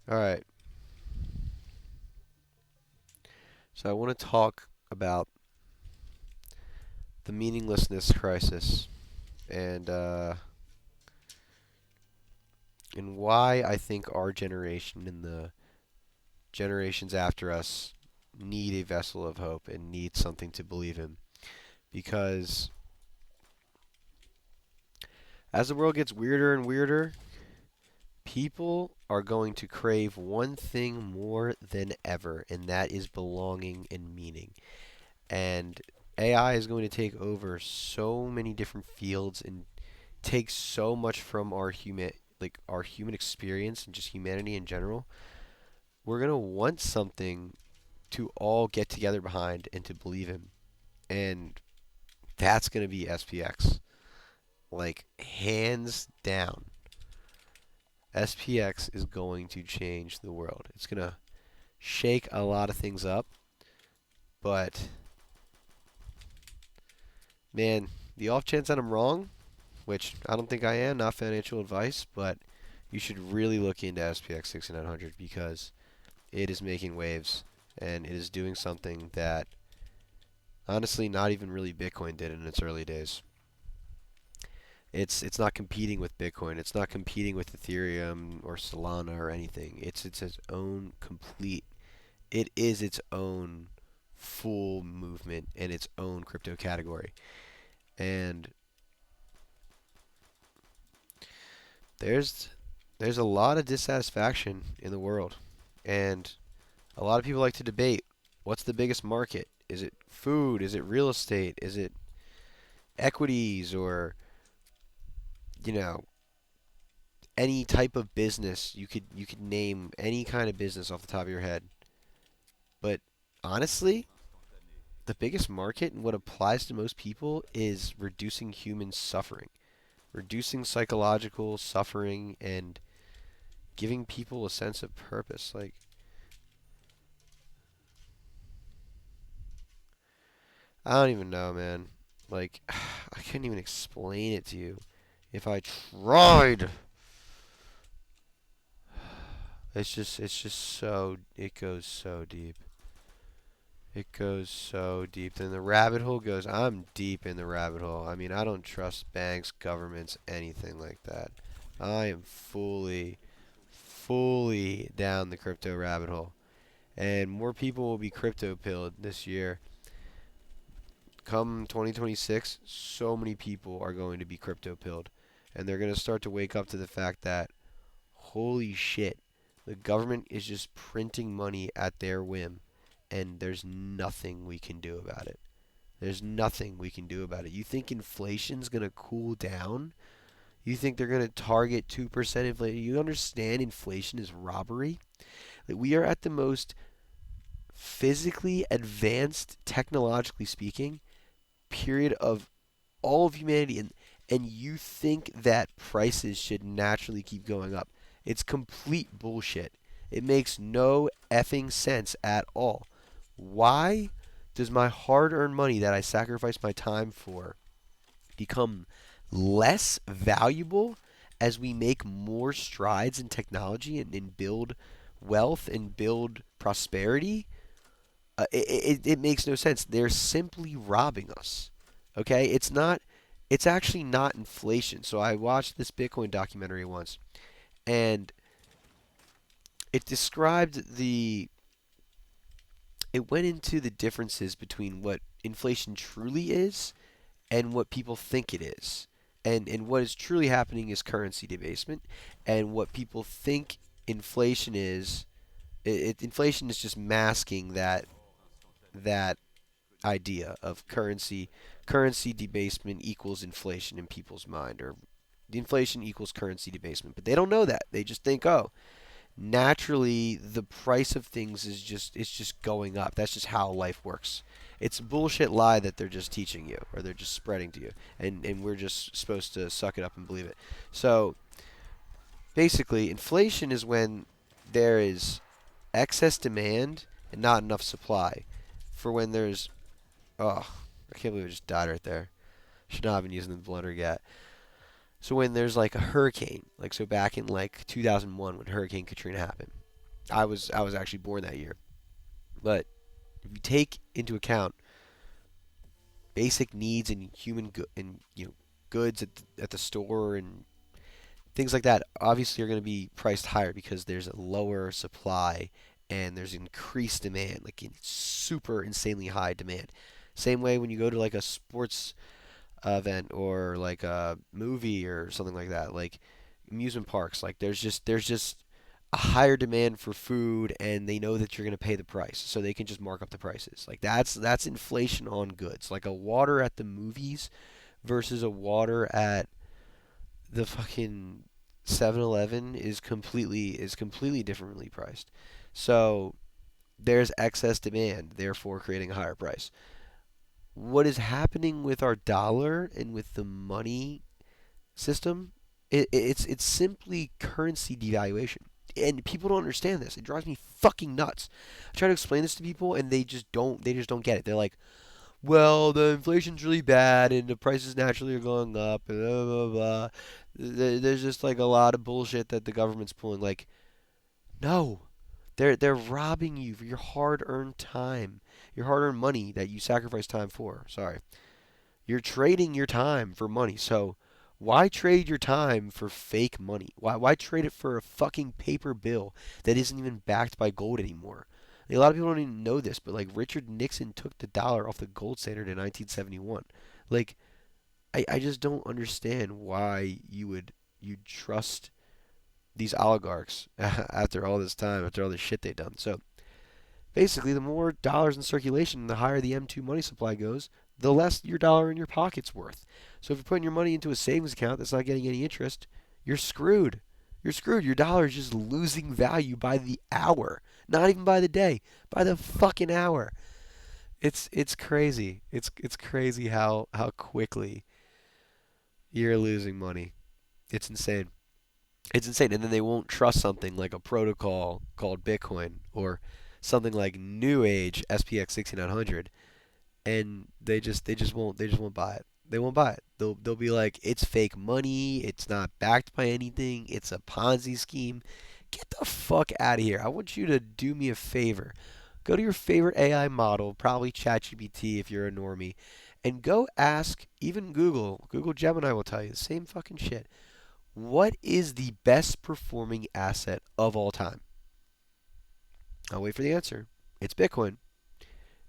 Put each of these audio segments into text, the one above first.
All right. So I want to talk about the meaninglessness crisis and uh, and why I think our generation and the generations after us need a vessel of hope and need something to believe in. Because as the world gets weirder and weirder, people are going to crave one thing more than ever, and that is belonging and meaning. And AI is going to take over so many different fields and take so much from our human experience and just humanity in general. We're gonna want something to all get together behind and to believe in, and that's gonna be SPX. Like hands down, SPX is going to change the world. It's gonna shake a lot of things up, but man, the off chance that I'm wrong, which I don't think I am, not financial advice, but you should really look into SPX 6900 because it is making waves and it is doing something that honestly not even really Bitcoin did in its early days. It's not competing with Bitcoin. It's not competing with Ethereum or Solana or anything. It's its own complete. It is its own full movement and its own crypto category. And there's there's a lot of dissatisfaction in the world, and a lot of people like to debate what's the biggest market? Is it food? Is it real estate? Is it equities or you know any type of business? You could name any kind of business off the top of your head. But honestly, the biggest market and what applies to most people is reducing human suffering, reducing psychological suffering and giving people a sense of purpose. Like I don't even know, man. Like I couldn't even explain it to you if I tried. It's just so it goes so deep. It goes so deep. Then the rabbit hole goes. I'm deep in the rabbit hole. I mean, I don't trust banks, governments, anything like that. I am fully down the crypto rabbit hole. And more people will be crypto pilled this year. Come 2026, so many people are going to be crypto pilled. And they're going to start to wake up to the fact that, holy shit, the government is just printing money at their whim. And there's nothing we can do about it. There's nothing we can do about it. You think inflation's going to cool down? You think they're going to target 2% inflation? You understand inflation is robbery? Like we are at the most physically advanced, technologically speaking, period of all of humanity, and you think that prices should naturally keep going up. It's complete bullshit. It makes no effing sense at all. Why does my hard-earned money that I sacrificed my time for become less valuable as we make more strides in technology and build wealth and build prosperity? It makes no sense. They're simply robbing us. Okay, it's not. It's actually not inflation. So I watched this Bitcoin documentary once, and it described the. It went into the differences between what inflation truly is and what people think it is. And what is truly happening is currency debasement, and what people think inflation is, inflation is just masking that idea of currency debasement equals inflation in people's mind, or the inflation equals currency debasement. But they don't know that. They just think, oh, naturally the price of things is just it's just going up. That's just how life works. It's a bullshit lie that they're just teaching you or they're just spreading to you, and we're just supposed to suck it up and believe it. So basically, inflation is when there is excess demand and not enough supply. For when there's oh, I can't believe it just died right there. Should not have been using the blender yet. So when there's like a hurricane, like so back in like 2001 when Hurricane Katrina happened, I was actually born that year. But if you take into account basic needs and and goods at the store and things like that, obviously are going to be priced higher because there's a lower supply and there's increased demand, like super insanely high demand. Same way when you go to like a sports event or like a movie or something like that, like amusement parks, like there's just a higher demand for food and they know that you're going to pay the price, so they can just mark up the prices. Like that's inflation on goods. Like a water at the movies versus a water at the fucking 7-Eleven is completely differently priced. So there's excess demand, therefore creating a higher price. What is happening with our dollar and with the money system? It's simply currency devaluation. And people don't understand this. It drives me fucking nuts. I try to explain this to people and they just don't get it. They're like, well, the inflation's really bad and the prices naturally are going up and blah blah blah. There's just like a lot of bullshit that the government's pulling. Like, no, they're robbing you for your hard-earned time, your hard-earned money that you sacrifice time for. Sorry, you're trading your time for money. So why trade your time for fake money? Why trade it for a fucking paper bill that isn't even backed by gold anymore? Like, a lot of people don't even know this, but like Richard Nixon took the dollar off the gold standard in 1971. Like I just don't understand why you'd trust these oligarchs after all this time, after all this shit they've done. So basically, the more dollars in circulation, the higher the M2 money supply goes, the less your dollar in your pocket's worth. So if you're putting your money into a savings account that's not getting any interest, you're screwed. You're screwed. Your dollar is just losing value by the hour, not even by the day, by the fucking hour. It's crazy. It's crazy how quickly you're losing money. It's insane. It's insane. And then they won't trust something like a protocol called Bitcoin or something like New Age SPX 6900, and they just won't buy it. They won't buy it. They'll be like, it's fake money. It's not backed by anything. It's a Ponzi scheme. Get the fuck out of here. I want you to do me a favor. Go to your favorite AI model, probably ChatGPT if you're a normie, and go ask even Google. Google Gemini will tell you the same fucking shit. What is the best performing asset of all time? I'll wait for the answer. It's Bitcoin.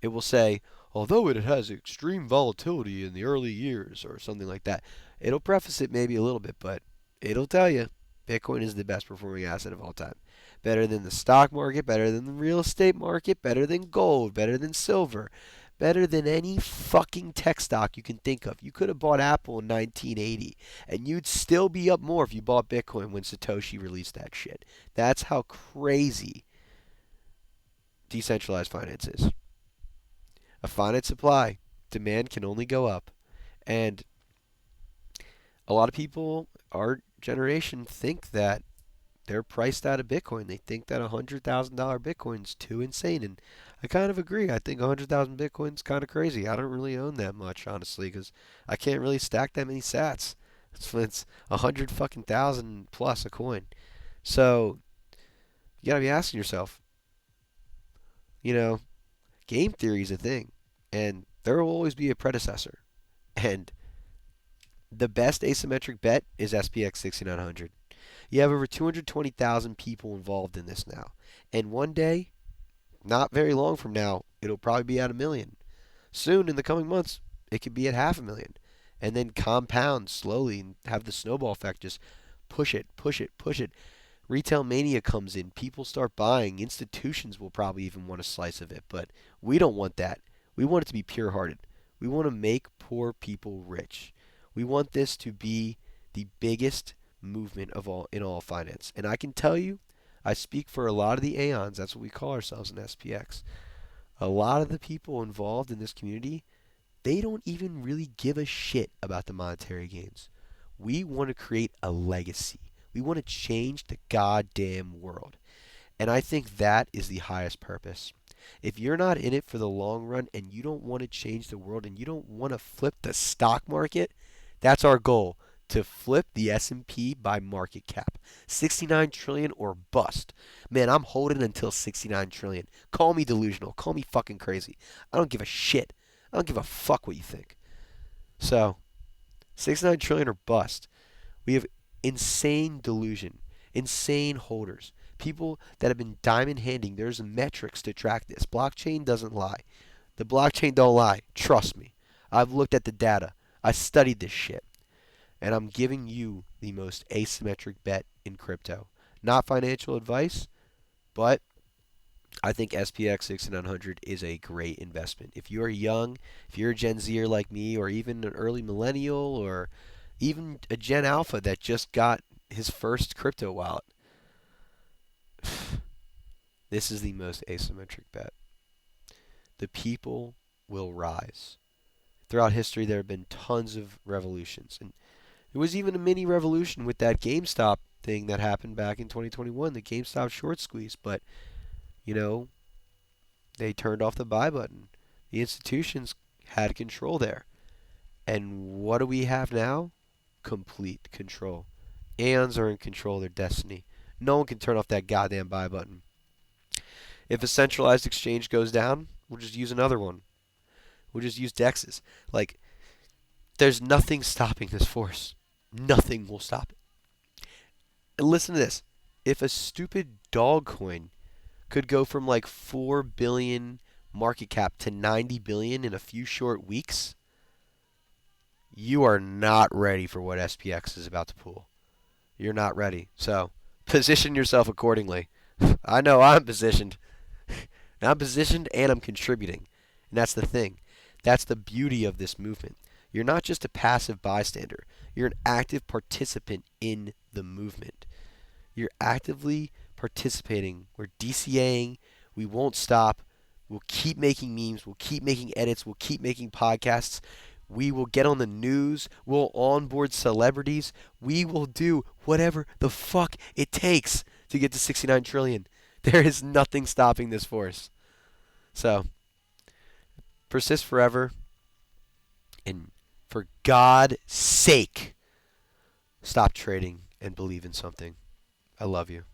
It will say, although it has extreme volatility in the early years or something like that. It'll preface it maybe a little bit, but it'll tell you Bitcoin is the best performing asset of all time. Better than the stock market, better than the real estate market, better than gold, better than silver, better than any fucking tech stock you can think of. You could have bought Apple in 1980 and you'd still be up more if you bought Bitcoin when Satoshi released that shit. That's how crazy decentralized finance is. A finite supply. Demand can only go up. And a lot of people, our generation, think that they're priced out of Bitcoin. They think that $100,000 Bitcoin's too insane. And I kind of agree. I think 100,000 Bitcoin's kind of crazy. I don't really own that much, honestly, because I can't really stack that many sats. It's 100 fucking thousand plus a coin. So you gotta be asking yourself, you know, game theory is a thing. And there will always be a predecessor. And the best asymmetric bet is SPX 6900. You have over 220,000 people involved in this now. And one day, not very long from now, it'll probably be at a million. Soon in the coming months, it could be at 500,000. And then compound slowly and have the snowball effect just push it, push it, push it. Retail mania comes in, people start buying, institutions will probably even want a slice of it, but we don't want that. We want it to be pure hearted. We want to make poor people rich. We want this to be the biggest movement of all in all finance. And I can tell you, I speak for a lot of the Aeons, that's what we call ourselves in SPX. A lot of the people involved in this community, they don't even really give a shit about the monetary gains. We want to create a legacy. We want to change the goddamn world. And I think that is the highest purpose. If you're not in it for the long run and you don't want to change the world and you don't want to flip the stock market, that's our goal. to flip the S&P by market cap. 69 trillion or bust. Man, I'm holding until 69 trillion. Call me delusional. Call me fucking crazy. I don't give a shit. I don't give a fuck what you think. So, 69 trillion or bust. We have insane delusion, insane holders, people that have been diamond handing. There's metrics to track this. Blockchain doesn't lie. The blockchain don't lie. Trust me. I've looked at the data. I studied this shit. And I'm giving you the most asymmetric bet in crypto. Not financial advice, but I think SPX 6900 is a great investment. If you're young, if you're a Gen Zer like me, or even an early millennial, or even a Gen Alpha that just got his first crypto wallet, this is the most asymmetric bet. The people will rise. Throughout history, there have been tons of revolutions. And there was even a mini revolution with that GameStop thing that happened back in 2021, the GameStop short squeeze. But, you know, they turned off the buy button. The institutions had control there. And what do we have now? Complete control. Aeons are in control of their destiny. No one can turn off that goddamn buy button. If a centralized exchange goes down, we'll just use another one. We'll just use DEXs. Like, there's nothing stopping this force. Nothing will stop it. And listen to this. If a stupid dog coin could go from like 4 billion market cap to 90 billion in a few short weeks, you are not ready for what SPX is about to pull. You're not ready. So, position yourself accordingly. I know I'm positioned. I'm positioned and I'm contributing. And that's the thing. That's the beauty of this movement. You're not just a passive bystander. You're an active participant in the movement. You're actively participating. We're DCAing. We won't stop. We'll keep making memes. We'll keep making edits. We'll keep making podcasts. We will get on the news. We'll onboard celebrities. We will do whatever the fuck it takes to get to 69 trillion. There is nothing stopping this force. So, persist forever. And for God's sake, stop trading and believe in something. I love you.